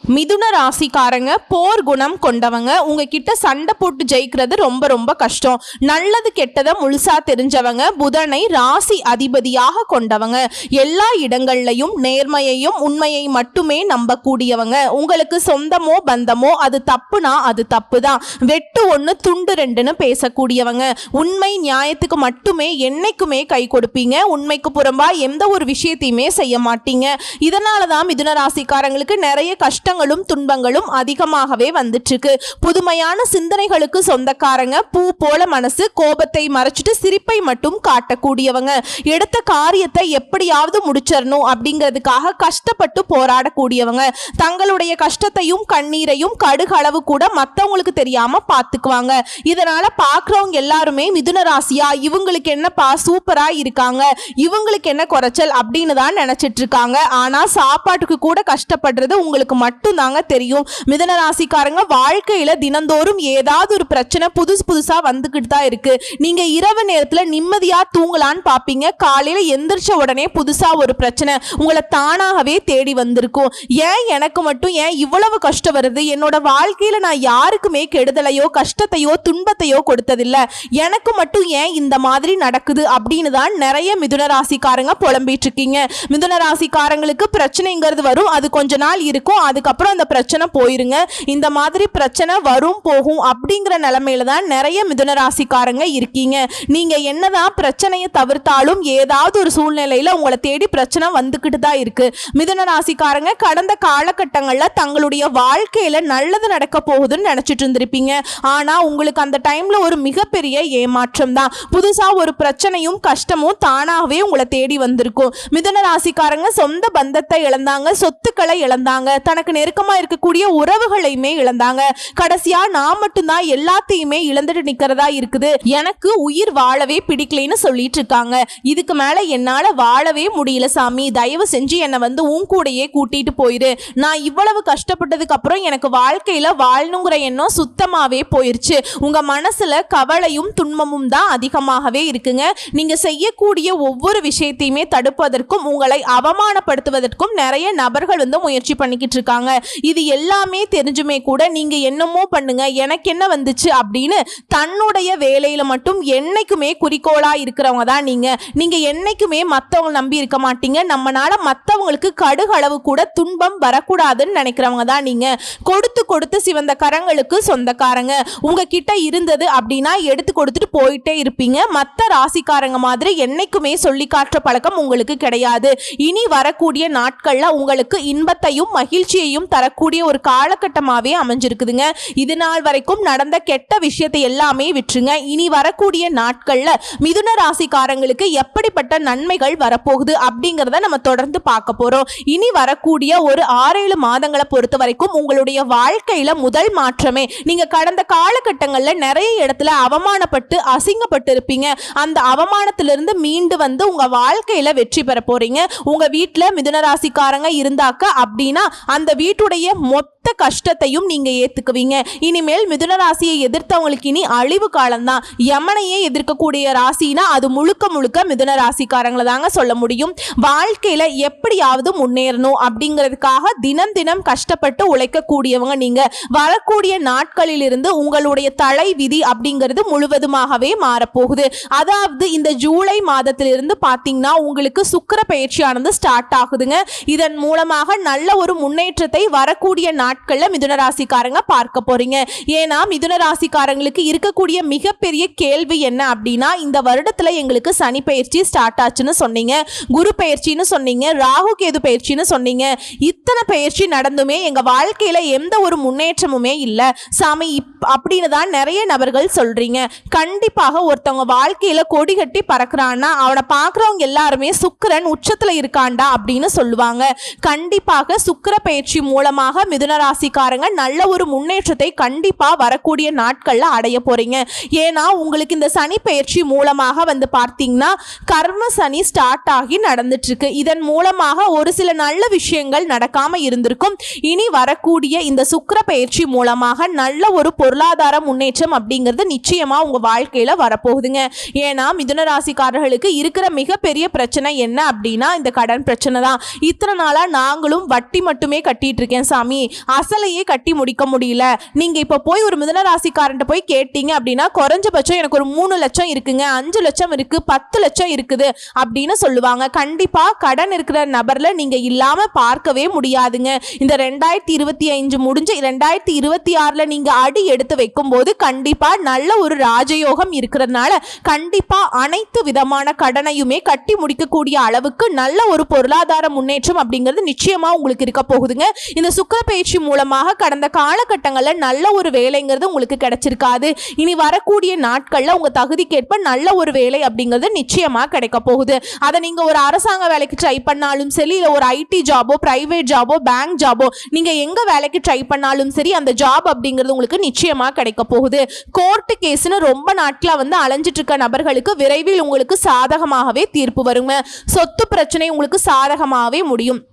மிதுன ராசிக்காரங்க போர் குணம் கொண்டவங்க. உங்ககிட்ட சண்டை போட்டு ஜெயிக்கிறது ரொம்ப ரொம்ப கஷ்டம். நல்லது கெட்டதை முழுசா தெரிஞ்சவங்க. புதனை ராசி அதிபதியாக கொண்டவங்க. எல்லா இடங்கள்லையும் நேர்மையையும் உண்மையை மட்டுமே நம்பக்கூடியவங்க. உங்களுக்கு சொந்தமோ பந்தமோ அது தப்புனா அது தப்பு தான். வெட்டு ஒன்று துண்டு ரெண்டுன்னு பேசக்கூடியவங்க. உண்மை நியாயத்துக்கு மட்டுமே என்னைக்குமே கை கொடுப்பீங்க. உண்மைக்கு புறம்பா எந்த ஒரு விஷயத்தையுமே செய்ய மாட்டீங்க. இதனால தான் மிதுன ராசிக்காரங்களுக்கு நிறைய கஷ்டங்களும் துன்பங்களும் அதிகமாகவே வந்துட்டு இருக்கு. புதுமையான சிந்தனைகளுக்கு சொந்தக்காரங்க. பூ போல மனசு. கோபத்தை மறைச்சிட்டு சிரிப்பை மட்டும் காட்டக்கூடியவங்க. எடுத்த காரியத்தை எப்படியாவது முடிச்சிடணும் அப்படிங்கிறதுக்காக கஷ்டப்பட்டு போராடக்கூடியவங்க. தங்களுடைய கஷ்டத்தையும் கண்ணீரையும் கடுகளவு கூட மற்றவங்களுக்கு தெரியாம பார்த்துக்குவாங்க. இதனால பார்க்குறவங்க எல்லாருமே மிதுன ராசியா இவங்களுக்கு என்னப்பா சூப்பரா இருக்காங்க, இவங்களுக்கு என்ன குறைச்சல் அப்படின்னு தான் நினைச்சிட்டு இருக்காங்க. ஆனா சாப்பாட்டுக்கு கூட கஷ்டப்படுறது உங்களுக்கு மட்டும்தாங்க தெரியும். மிதுன ராசிக்காரங்க வாழ்க்கையில தினந்தோறும் ஏதாவது ஒரு பிரச்சனை புதுசா வந்துகிட்டு தான் இருக்கு. நீங்க இரவு நேரத்துல நிம்மதியா தூங்கலான்னு பாப்பீங்க. காலையில எந்திரிச்ச உடனே புதுசா ஒரு பிரச்சனை உங்களை தானாகவே தேடி வந்திருக்கும். ஏன் எனக்கு மட்டும் ஏன் இவ்வளவு கஷ்டம் வருது? என்னோட வாழ்க்கையில நான் யாருக்குமே கெடுதலையோ கஷ்டத்தையோ துன்பத்தையோ கொடுத்ததில்லை, எனக்கு மட்டும் ஏன் இந்த மாதிரி நடக்குது அப்படின்னு தான் நிறைய மிதுன ராசிக்காரங்க புலம்பிட்டு இருக்கீங்க. மிதுன ராசிக்காரங்களுக்கு பிரச்சனைங்கிறது வரும், அது கொஞ்ச நாள் இருக்கும், அதுக்கப்புறம் அந்த பிரச்சனை போயிருங்க. இந்த மாதிரி பிரச்சனை வரும் போகும் அப்படிங்கிற நிலைமையில தான் நிறைய மிதுன ராசிக்காரங்க இருக்கீங்க. நீங்க என்னதான் பிரச்சனையை தவிர்த்தாலும் ஏதாவது ஒரு சூழ்நிலையில உங்களை தேடி பிரச்சனை வந்துகிட்டு தான் இருக்கு. மிதுன ராசிக்காரங்க கடந்த காலகட்டங்கள்ல தங்களுடைய வாழ்க்கையில நல்லது நடக்க போகுதுன்னு நினைச்சிட்டு இருந்திருப்பீங்க. ஆனா உங்களுக்கு அந்த டைம்ல ஒரு மிகப்பெரிய ஏமாற்றம் தான். புதுசா ஒரு பிரச்சனையும் கஷ்டமும் தானாகவே உங்களை தேடி வந்திருக்கும். மிதுன ராசிக்காரங்க சொந்த பந்தத்தை இழந்தாங்க, சொத்துக்களை இழந்தாங்க, தனக்கு நெருக்கமா இருக்கக்கூடிய உறவுகளையுமே இழந்தாங்க. கடைசியா நான் மட்டும்தான் எல்லாத்தையுமே இழந்துட்டு நிக்கிறதா இருக்குது, எனக்கு உயிர் வாழவே பிடிக்கலைன்னு சொல்லிட்டு இருக்காங்க. இதுக்கு மேல என்னால வாழவே முடியல சாமி, தயவு செஞ்சு என்னை வந்து உன் கூடையே கூட்டிட்டு போயிரு. நான் இவ்வளவு கஷ்டப்பட்டதுக்கு அப்புறம் எனக்கு வாழ்க்கையில வாழணுங்கிற எண்ணம் சுத்தமாவே போயிருச்சு. உங்க மனசுல கவலையும் துன்பமும் தான் அதிகமாகவே இருக்குங்க. நீங்க செய்யக்கூடிய ஒவ்வொரு விஷயத்தையுமே தடுப்பதற்கும் உங்களை அவமானப்படுத்துவதற்கும் நிறைய நபர்கள் வந்து முயற்சி பண்ணிக்கிட்டு இருக்காங்க. இது எல்லாமே தெரிஞ்சுமே கூட நீங்க என்னமோ பண்ணுங்க, எனக்கு என்ன வந்துச்சு அப்படின்னு தன்னுடைய வேலையில மட்டும் என்னைக்குமே குறிக்கோளா இருக்கிறவங்க தான் நீங்க என்னைக்குமே மற்றவங்க நம்பி இருக்க மாட்டீங்க. நம்மனால மற்றவங்களுக்கு கடுகளவு கூட துன்பம் வரக்கூடாதுன்னு நினைக்கிறவங்க தான் நீங்க. கொடுத்து கொடுத்து சிவந்த கரங்களுக்கு சொந்தக்காரங்க. உங்ககிட்ட இருந்தது அப்படின்னா எடுத்து கொடுத்துட்டு போயிட்டே இருப்பீங்க. மற்ற ராசிக்காரங்க மாதிரி என்னைக்குமே சொல்லி காட்டுற பழக்கம் உங்களுக்கு கிடையாது. இனி வரக்கூடிய நாட்கள்ல உங்களுக்கு இன்பத்தையும் மகிழ்ச்சியையும் தரக்கூடிய ஒரு காலகட்டமாவே அமைஞ்சிருக்குதுங்க. இது நாள் வரைக்கும் நடந்த கெட்ட விஷயத்தை எல்லாமே விட்டுருங்க. இனி வரக்கூடிய நாட்கள்ல மிதுன ராசிக்காரங்களுக்கு எப்படிப்பட்ட நன்மைகள் வரப்போகுது அப்படிங்கிறத நம்ம தொடர்ந்து பார்க்க போறோம். இனி வரக்கூடிய ஒரு 6-7 மாதங்களை பொறுத்த வரைக்கும் உங்களுடைய வாழ்க்கையில முதல் மாற்றமே, நீங்க கடந்த காலகட்டங்கள்ல நிறைய இடத்துல அவமானப்பட்டு அசிங்கப்பட்டு இருப்பீங்க. அந்த அவமானத்திலிருந்து மீண்டு வந்து உங்க வாழ்க்கையில வெற்றி பெற போறீங்க. உங்க வீட்டுல மிதுன ராசிக்காரங்க இருந்தாக்க அப்படின்னா அந்த வீட்டுடைய மொத்த கஷ்டத்தையும் நீங்க ஏத்துக்குவீங்க. இனிமேல் மிதுன ராசியை எதிர்த்தவங்களுக்கு இனி அழிவு காலம்தான். யமனையே எதிர்க்கக்கூடிய ராசினா அது முழுக்க முழுக்க மிதுன ராசிக்காரங்களை தாங்க சொல்ல முடியும். வாழ்க்கையில எப்படியாவது முன்னேறணும் அப்படிங்கிறதுக்காக தினம் தினம் கஷ்டப்பட்டு உழைக்கக்கூடியவங்க நீங்க. வரக்கூடிய நாட்களில் இருந்து உங்களுடைய தலை விதி அப்படிங்கிறது முழுவதுமாகவே மாறப்போகுது. அதாவது இந்த ஜூலை மாதத்திலிருந்து பாத்தீங்கன்னா உங்களுக்கு சுக்கிர பயிற்சியானது ஸ்டார்ட் ஆகுதுங்க. இதன் மூலமாக நல்ல ஒரு முன்னேற்றத்தை வரக்கூடிய நாட்கள்ல மிதுன ராசிக்காரங்க பார்க்க போறீங்க. ஏன்னா மிதுன ராசிக்காரங்களுக்கு இருக்கக்கூடிய மிகப்பெரிய கேள்வி என்ன அப்படின்னா, இந்த வருடத்துல எங்களுக்கு சனி பயிற்சி ஸ்டார்ட் ஆச்சுன்னு சொன்னீங்க, குரு பயிற்சின்னு சொன்னீங்க, ராகு கேது பயிற்சின்னு சொன்னீங்க. இத்தனை பயிற்சி நடந்துமே எங்க வாழ்க்கையில எந்த ஒரு முன்னேற்றமுமே இல்ல சாமி அப்படின்னு தான் நிறைய நபர்கள் சொல்றீங்க. கண்டிப்பாக ஒருத்தவங்க வாழ்க்கையில கொடி கட்டி பறக்குறான்னா அவனை பார்க்குறவங்க எல்லாருமே சுக்கிரன் உச்சத்துல இருக்காண்டா அப்படின்னு சொல்லுவாங்க. கண்டிப்பாக சுக்கிர பயிற்சி மூலமாக மிதுன ராசிக்காரங்க நல்ல ஒரு முன்னேற்றத்தை கண்டிப்பா வரக்கூடிய நாட்கள்ல அடைய போறீங்க. ஏன்னா உங்களுக்கு இந்த சனி பயிற்சி மூலமாக வந்து பார்த்தீங்கன்னா கர்ம சனி ஸ்டார்ட் ஆகி நடந்துட்டு இருக்கு. இதன் மூலமாக ஒரு சில நல்ல விஷயங்கள் நடக்காம இருந்திருக்கும். இனி வரக்கூடிய இந்த சுக்கிர பயிற்சி மூலமாக நல்ல ஒரு பொருளாதார முன்னேற்றம் அப்படிங்கிறது நிச்சயமா உங்க வாழ்க்கையில வரப்போகுதுங்க. ஏன்னா மிதுன ராசிக்காரர்களுக்கு இருக்கிற மிகப்பெரிய பிரச்சனை என்ன அப்படின்னா இந்த கடன் பிரச்சனை தான். இத்தனை நாளா நாங்களும் வட்டி மட்டுமே கட்டிட்டு இருக்கேன் சாமி, அசலையே கட்டி முடிக்க முடியல. நீங்க இப்ப போய் ஒரு மிதுன ராசிக்காரன்ட்ட போய் கேட்டீங்க அப்படின்னா குறைஞ்சபட்சம் எனக்கு ஒரு 3 லட்சம் இருக்குங்க, 5 லட்சம் இருக்கு, 10 லட்சம் இருக்குது அப்படின்னு சொல்லுவாங்க. கண்டிப்பா கடன் இருக்கிற நபர்ல நீங்க இல்லாம பார்க்கவே முடியாதுங்க. இந்த 2025 முடிஞ்சு 2026ல நீங்க அடி எடுத்து வைக்கும் போது கண்டிப்பா நல்ல ஒரு ராஜயோகம் இருக்கிறதுனால கண்டிப்பா அனைத்து விதமான கடனையுமே கட்டி முடிக்கக்கூடிய அளவுக்கு நல்ல ஒரு பொருளாதார முன்னேற்றம் அப்படிங்கிறது நிச்சயமா உங்களுக்கு இருக்க போகுதுங்க. இந்த சுக்கிர பயிற்சி மூலமாக கடந்த காலகட்டங்கள்ல நல்ல ஒரு வேலைங்கிறது உங்களுக்கு கிடைச்சிருக்காது. இனி வரக்கூடிய நாட்கள்ல உங்க தகுதிக்கேற்ப நல்ல ஒரு வேலை அப்படிங்கிறது நிச்சயமா கிடைக்க போகுது. அதை நீங்க ஒரு அரசாங்க வேலைக்கு ட்ரை பண்ணாலும் சரி, இல்ல ஒரு ஐடி ஜாபோ, பிரைவேட் ஜாபோ, பேங்க் ஜாபோ, நீங்க எங்க வேலைக்கு ட்ரை பண்ணாலும் சரி அந்த ஜாப் அப்படிங்கிறது உங்களுக்கு நிச்சயமா கிடைக்க போகுது. கோர்ட்டு கேஸ்னு ரொம்ப நாட்களா அலைஞ்சிட்டு இருக்க நபர்களுக்கு விரைவில் உங்களுக்கு சாதகமாகவே தீர்ப்பு வருங்க. சொத்து பிரச்சனை உங்களுக்கு சாதகமாகவே முடியும்.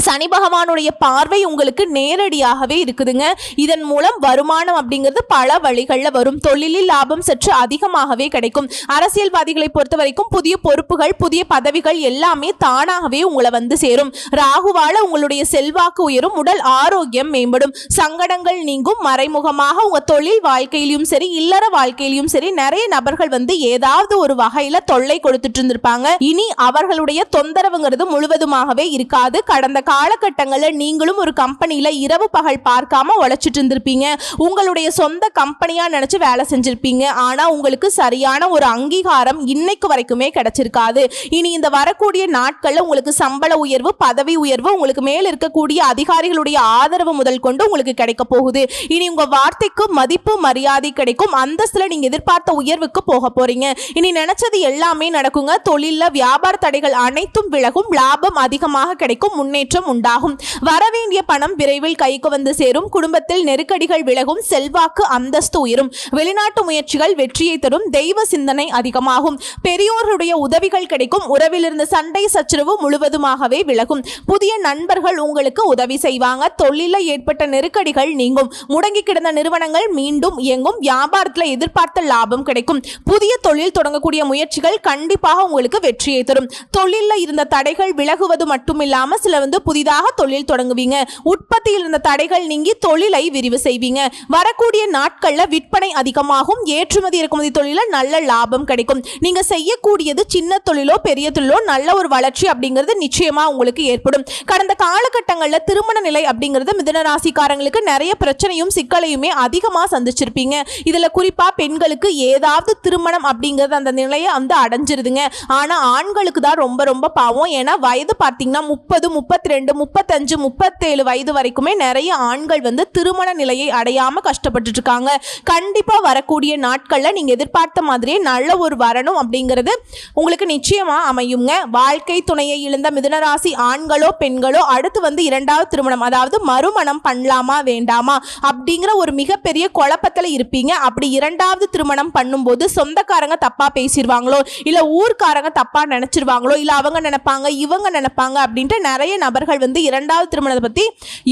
சனி பகவானுடைய பார்வை உங்களுக்கு நேரடியாகவே இருக்குதுங்க. இதன் மூலம் வருமானம் அப்படிங்கிறது பல வழிகளில் வரும். தொழிலில் லாபம் சற்று அதிகமாகவே கிடைக்கும். அரசியல்வாதிகளை பொறுத்த வரைக்கும் புதிய பொறுப்புகள், புதிய பதவிகள் எல்லாமே தானாகவே உங்களை சேரும். ராகுவால உங்களுடைய செல்வாக்கு உயரும், உடல் ஆரோக்கியம் மேம்படும், சங்கடங்கள் நீங்கும். மறைமுகமாக உங்க தொழில் வாழ்க்கையிலும் சரி, இல்லற வாழ்க்கையிலும் சரி நிறைய நபர்கள் ஏதாவது ஒரு வகையில தொல்லை கொடுத்துட்டு இருந்திருப்பாங்க. இனி அவர்களுடைய தொந்தரவுங்கிறது முழுவதுமாகவே இருக்காது. கடந்த காலகட்டங்களில் நீங்களும் ஒரு கம்பெனியில இரவு பகல் பார்க்காம உழைச்சிட்டு இருந்திருப்பீங்க. உங்களுடைய சொந்த கம்பெனியா நினைச்சு வேலை செஞ்சிருப்பீங்க. ஆனா உங்களுக்கு சரியான ஒரு அங்கீகாரம் இன்னைக்கு வரைக்குமே கிடைச்சிருக்காது. இனி இந்த வரக்கூடிய நாட்கள்ல உங்களுக்கு சம்பள உயர்வு, பதவி உயர்வு, உங்களுக்கு மேல் இருக்கக்கூடிய அதிகாரிகளுடைய ஆதரவு முதல் கொண்டு உங்களுக்கு கிடைக்க போகுது. இனி உங்க வார்த்தைக்கு மதிப்பு மரியாதை கிடைக்கும். அந்தஸ்துல நீங்க எதிர்பார்த்த உயர்வுக்கு போக போறீங்க. இனி நினைச்சது எல்லாமே நடக்குங்க. தொழில வியாபார தடைகள் அனைத்தும் விலகும். லாபம் அதிகமாக கிடைக்கும். முன்னேற்றம் உண்டாகும். வரவேண்டிய பணம் விரைவில் கைக்கு சேரும். குடும்பத்தில் நெருக்கடிகள் விலகும். செல்வாக்கு அந்தஸ்து உயரும். வெளிநாட்டு முயற்சிகள் வெற்றியை தரும். தெய்வ சிந்தனை அதிகமாகும். பெரியோர்களுடைய உதவிகள் கிடைக்கும். உறவில் இருந்த சண்டை சச்சரவு முழுவதுமாகவே விலகும். புதிய நண்பர்கள் உங்களுக்கு உதவி செய்வாங்க. தொழில ஏற்பட்ட நெருக்கடிகள் நீங்கும். முடங்கி கிடந்த நிறுவனங்கள் மீண்டும் இயங்கும். வியாபாரத்தில் எதிர்பார்த்த லாபம் கிடைக்கும். புதிய தொழில் தொடங்கக்கூடிய முயற்சிகள் கண்டிப்பாக உங்களுக்கு வெற்றியை தரும். தொழில இருந்த தடைகள் விலகுவது மட்டுமில்லாம சில புதிதாக தொழில் தொடங்குவீங்க. உற்பத்தியில் இருந்த தடைகள் நீங்கி தொழிலை விரிவு செய்வீங்க. வரக்கூடிய நாட்கள்ல விற்பனை அதிகமாகும். ஏற்றுமதி இறக்குமதி தொழில நல்ல லாபம் கிடைக்கும். நீங்க செய்யக்கூடியது சின்ன தொழிலோ பெரிய தொழிலோ நல்ல ஒரு வளர்ச்சி அப்படிங்கிறது நிச்சயமா உங்களுக்கு ஏற்படும். கடந்த காலகட்டங்களில் திருமண நிலை அப்படிங்கிறது மிதுன ராசிக்காரங்களுக்கு நிறைய பிரச்சனையும் சிக்கலையுமே அதிகமா சந்திச்சிருப்பீங்க. இதுல குறிப்பா பெண்களுக்கு ஏதாவது திருமணம் அப்படிங்கிறது அந்த நிலையை அடைஞ்சிருதுங்க. ஆனா ஆண்களுக்கு தான் ரொம்ப ரொம்ப பாவம். ஏன்னா வயது பார்த்தீங்கன்னா 30, 32, 35, 37 வயது வரைக்குமே நிறைய ஆண்கள் திருமண நிலையை அடையாம கஷ்டப்பட்டு இருக்காங்க. கண்டிப்பா வரக்கூடிய நாட்கள்ல நீங்க எதிர்பார்த்த மாதிரியே நல்ல ஒரு வரணும் அப்படிங்கிறது உங்களுக்கு நிச்சயமா அமையுங்க. வாழ்க்கை துணையை இழந்த மிதுனராசி ஆண்களோ பெண்களோ அடுத்து இரண்டாவது திருமணம், அதாவது மறுமணம் பண்ணலாமா வேண்டாமா அப்படிங்கிற ஒரு மிகப்பெரிய குழப்பத்துல இருப்பீங்க. அப்படி இரண்டாவது திருமணம் பண்ணும்போது சொந்தக்காரங்க தப்பா பேசிடுவாங்களோ, இல்ல ஊர்க்காரங்க தப்பா நினைச்சிருவாங்களோ, இல்ல அவங்க நினைப்பாங்க இவங்க நினைப்பாங்க அப்படின்ட்டு நிறைய நபர்கள் இரண்டாவது திருமணத்தை பத்தி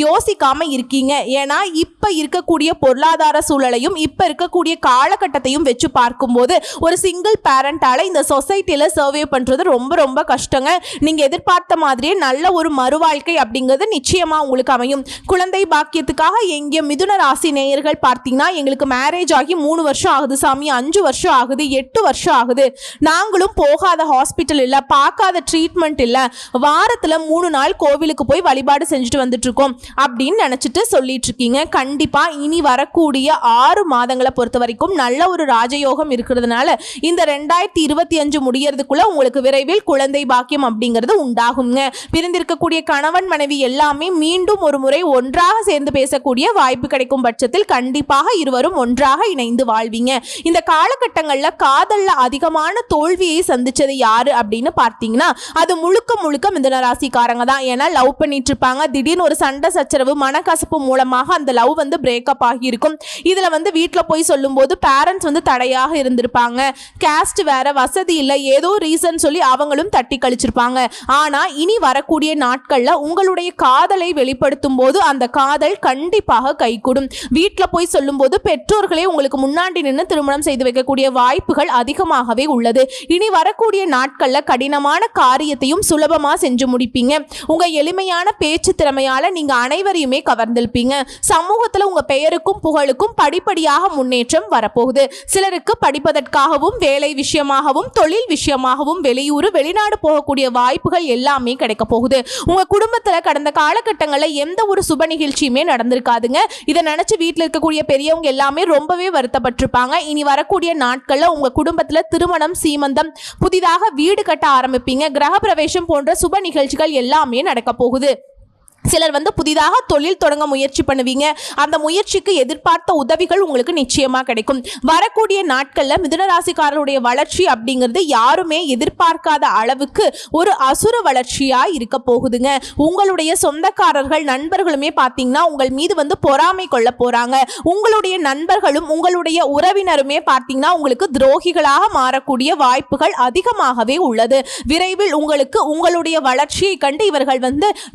யோசிக்காம இருக்கீங்க. ஏன்னா இப்ப இருக்கக்கூடிய பொருளாதார சூழலையும் இப்ப இருக்கக்கூடிய காலகட்டத்தையும் வச்சு பார்க்கும்போது ஒரு சிங்கிள் பேரண்டால இந்த சொசைட்டில சர்வே பண்றது ரொம்ப ரொம்ப கஷ்டங்க. நீங்க எதிர்பார்த்த மாதிரியே நல்ல ஒரு மறுவாழ்க்கை அப்படிங்கிறது நிச்சயமா உங்களுக்கு அமையும். குழந்தை பாக்கியத்துக்காக எங்க மிதுன ராசி நேயர்கள் பார்த்தீங்கன்னா எங்களுக்கு மேரேஜ் ஆகி 3 வருஷம் ஆகுது சாமி, 5 வருஷம் ஆகுது, 8 வருஷம் ஆகுது, நாங்களும் போகாத ஹாஸ்பிட்டல் இல்ல, பார்க்காத ட்ரீட்மெண்ட் இல்ல, வாரத்துல 3 நாள் கோவிலுக்கு போய் வழிபாடு செஞ்சுட்டு வந்துட்டு இருக்கோம் அப்படின்னு நினைச்சிட்டு சொல்லிட்டு இருக்கீங்க. கண்டிப்பா இனி வரக்கூடிய 6 மாதங்களை பொறுத்த வரைக்கும் நல்ல ஒரு ராஜயோகம் இருக்கிறதுனால இந்த 2025 முடியறதுக்குள்ள உங்களுக்கு விரைவில் குழந்தை பாக்கியம் அப்படிங்கிறது உண்டாகுங்க. பிரிந்திருக்கக்கூடிய கணவன் மனைவி எல்லாமே மீண்டும் ஒரு முறை ஒன்றாக சேர்ந்து பேசக்கூடிய வாய்ப்பு கிடைக்கும் பட்சத்தில் கண்டிப்பாக இருவரும் ஒன்றாக இணைந்து வாழ்வீங்க. இந்த காலகட்டங்கள்ல காதல்ல அதிகமான தோல்வியை சந்திச்சது யாரு அப்படின்னு பார்த்தீங்கன்னா அது முழுக்க முழுக்க மிதுன ராசிக்காரங்க தான். ஏன்னா லவ் பண்ணிட்டு இருப்பாங்க, திடீர்னு ஒரு சண்டை சச்சரவு மனக்கசப்பு மூலமாக அந்த லவ் பிரேக்கப் ஆகி இருக்கும். இதுல வீட்டில் போய் சொல்லும் போது பேரண்ட்ஸ் தடையாக இருந்திருப்பாங்க. கேஸ்ட் வேற, வசதி இல்லை, ஏதோ ரீசன் சொல்லி அவங்களும் தட்டி கழிச்சிருப்பாங்க. ஆனா இனி வரக்கூடிய நாட்கள்ல உங்களுடைய காதலை வெளிப்படுத்தும் போது அந்த காதல் கண்டிப்பாக கைகூடும். வீட்டில் போய் சொல்லும் போது பெற்றோர்களே உங்களுக்கு முன்னாடி நின்று திருமணம் செய்து வைக்கக்கூடிய வாய்ப்புகள் அதிகமாகவே உள்ளது. இனி வரக்கூடிய நாட்கள்ல கடினமான காரியத்தையும் சுலபமா செஞ்சு முடிப்பீங்க. உங்க எளிமையான பேச்சு திறமையால நீங்க அனைவரையுமே கவர்ந்திருப்பீங்க. சமூகத்துல உங்க பெயருக்கும் புகழுக்கும் படிப்படியாக முன்னேற்றம் வரப்போகுது. சிலருக்கு படிப்பதற்காகவும் வேலை விஷயமாகவும் தொழில் விஷயமாகவும் வெளியூர் வெளிநாடு போகக்கூடிய வாய்ப்புகள் எல்லாமே கிடைக்க போகுது. உங்க குடும்பத்துல கடந்த காலகட்டங்கள்ல எந்த ஒரு சுப நிகழ்ச்சியுமே நடந்திருக்காதுங்க. இதை நினைச்சு வீட்டில் இருக்கக்கூடிய பெரியவங்க எல்லாமே ரொம்பவே வருத்தப்பட்டிருப்பாங்க. இனி வரக்கூடிய நாட்கள்ல உங்க குடும்பத்துல திருமணம், சீமந்தம், புதிதாக வீடு கட்ட ஆரம்பிப்பீங்க. கிரக பிரவேசம் போன்ற சுப நிகழ்ச்சிகள் எல்லாமே நடக்க போகுது. சிலர் புதிதாக தொழில் தொடங்க முயற்சி பண்ணுவீங்க. அந்த முயற்சிக்கு எதிர்பார்த்த உதவிகள் உங்களுக்கு நிச்சயமா கிடைக்கும். வரக்கூடிய நாட்கள்ல மிதுன ராசிக்காரருடைய வளர்ச்சி அப்படிங்கிறது யாருமே எதிர்பார்க்காத அளவுக்கு ஒரு அசுர வளர்ச்சியா இருக்க போகுதுங்க. உங்களுடைய சொந்தக்காரர்கள், நண்பர்களுமே பார்த்தீங்கன்னா உங்கள் மீது பொறாமை கொள்ள போறாங்க. உங்களுடைய நண்பர்களும் உங்களுடைய உறவினருமே பார்த்தீங்கன்னா உங்களுக்கு துரோகிகளாக மாறக்கூடிய வாய்ப்புகள் அதிகமாகவே உள்ளது. விரைவில் உங்களுக்கு உங்களுடைய வளர்ச்சியை கண்டு இவர்கள்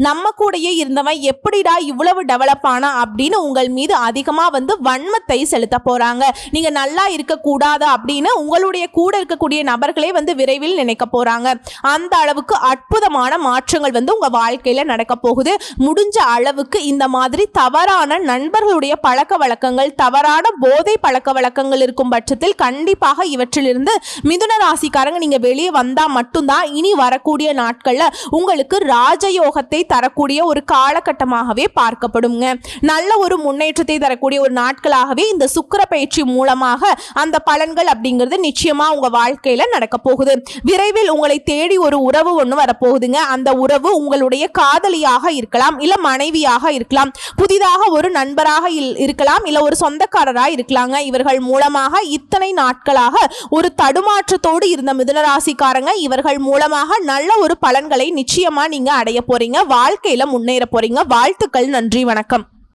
நம்ம கூடயே இருந்தவன் எப்படிடா இவ்வளவு டெவலப் ஆனா அப்படின்னு உங்கள் மீது அதிகமா வன்மத்தை செலுத்த போறாங்க. நீங்க நல்லா இருக்க கூடாது அப்படின்னு உங்களுடைய கூட இருக்கக்கூடிய நபர்களே விரைவில் நினைக்க போறாங்க. அந்த அளவுக்கு அற்புதமான மாற்றங்கள் உங்க வாழ்க்கையில நடக்க போகுது. முடிஞ்ச அளவுக்கு இந்த மாதிரி தவறான நண்பர்களுடைய பழக்க வழக்கங்கள், தவறான போதை பழக்க வழக்கங்கள் இருக்கும் பட்சத்தில் கண்டிப்பாக இவற்றிலிருந்து மிதுன ராசிக்காரங்க நீங்க வெளியே வந்தா மட்டும்தான் இனி வரக்கூடிய நாட்கள்ல உங்களுக்கு ராஜயோகத்தை தரக்கூடிய ஒரு காலகட்டமாகவே பார்க்கப்படுங்க. நல்ல ஒரு முன்னேற்றத்தை தரக்கூடிய ஒரு நாட்களாகவே இந்த சுக்கிர பயிற்சி மூலமாக அந்த பலன்கள் அப்படிங்கிறது நிச்சயமா உங்க வாழ்க்கையில நடக்க போகுது. விரைவில் உங்களை தேடி ஒரு உறவு ஒன்று வரப்போகுதுங்க. அந்த உறவு உங்களுடைய காதலியாக இருக்கலாம், இல்ல மனைவியாக இருக்கலாம், புதிதாக ஒரு நண்பராக இருக்கலாம், இல்ல ஒரு சொந்தக்காரராக இருக்கலாங்க. இவர்கள் மூலமாக இத்தனை நாட்களாக ஒரு தடுமாற்றத்தோடு இருந்த மிதுன ராசிக்காரங்க இவர்கள் மூலமாக நல்ல ஒரு பலன்களை நிச்சயமா நீங்க அடைய போறீங்க. வாழ்க்கையில முன்னேற போறீங்க. வாழ்த்துக்கள். நன்றி, வணக்கம்.